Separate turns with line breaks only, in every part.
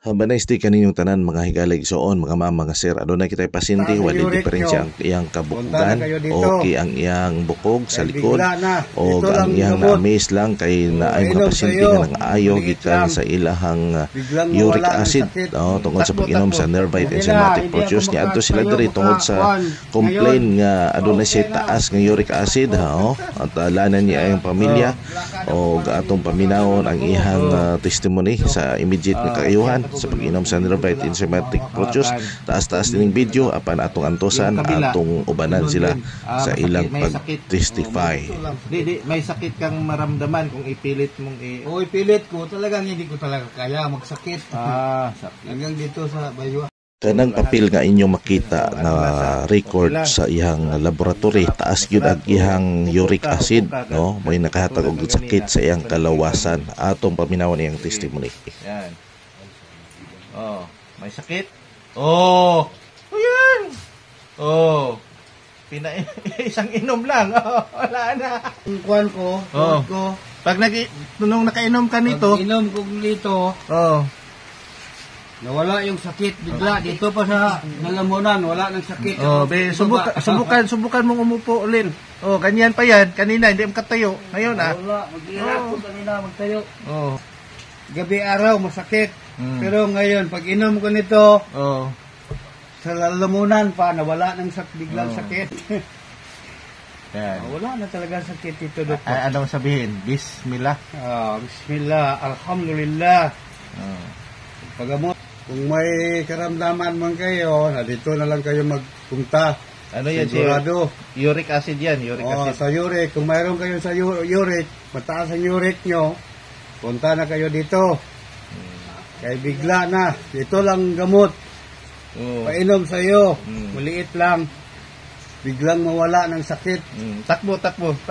Habanay kaninyong tanan mga higala igsoon mga mama mga sir, adunay kitay pasyente wali diferensya ang iyang kabukugan o ang iyang bukog sa likod o ang iyang naamis lang kay naay mga pasyente nga nang-ayo gikan sa ilahang uric acid tungod sa pag-inom sa Nervite enzymatic produce ni adto sila diri tungod sa complain nga adunay siya taas nga uric acid at lanan niya ang pamilya o atong paminawon ang ihang testimony sa immediate nga kaayuhan sa pag-inom sa Nervite enzymatic produce. Taas-taas dining video apan atong antosan atong ubanan sila sa ilang pag-testify.
Di may sakit kang maramdaman kung ipilit mong
ipilit ko talagang hindi ko talaga kaya magsakit.
Sakit.
Hanggang dito sa Baywa.
Kanang papel nga inyo makita nga record sa iyang laboratory, taas gyud ang iyang uric acid, no? May nakahatag og sakit sa iyang kalawasan. Atong paminawon iyang testimony.
Yan. May sakit. Ayan. Isang inom lang. Wala na.
Ang kuwan ko,
Pag nung nakainom ka nito,
inom ko nito, nawala yung sakit bigla dito pa sa lalamunan, wala nang sakit.
Subukan mong umupo ulit. Ganyan pa yan. Kanina hindi makatayo. Ngayon
wala, maghihirap ko kanina magtayo. Gabi araw masakit. Pero ngayon pag inom ko nito, sa lalamunan pa nawala nang biglang sakit. Wala na talaga sakit dito, doktor.
Ano sabihin? Bismillah.
Bismillah, alhamdulillah. Pagamot. Kung may karamdaman man kayo, dito na lang kayo magpunta.
Ano yan?
Sigurado.
Uric acid yan. Uric acid.
Sa uric. Kung mayroon kayo sa uric, mataas ang uric nyo, punta na kayo dito. Kaya bigla na. Ito lang gamot. Painom sa'yo. Maliit lang. Biglang mawala ng sakit.
Takbo.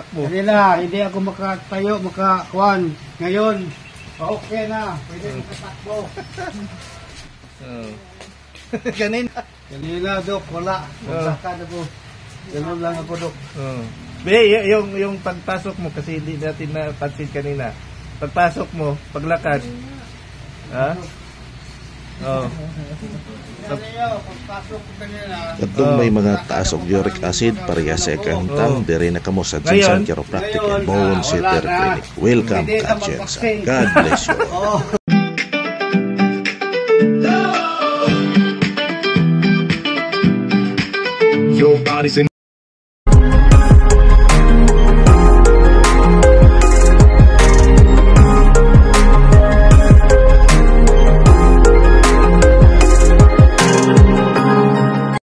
Kanina, hindi ako makatayo, makakuan. Ngayon, okay na. Pwede makatakbo. Kanina, Dok, wala. Magsakad ako. Ganun lang ako, Dok.
Yung pagpasok mo, kasi hindi natin napansin kanina. Pagpasok mo, paglakad.
Kadtong may mga taas og uric acid pareha sa kahintang diri na kamo sa Jensen Chiropractic and Bone Center Clinic. Welcome ka Jensen. God bless you. Your body's in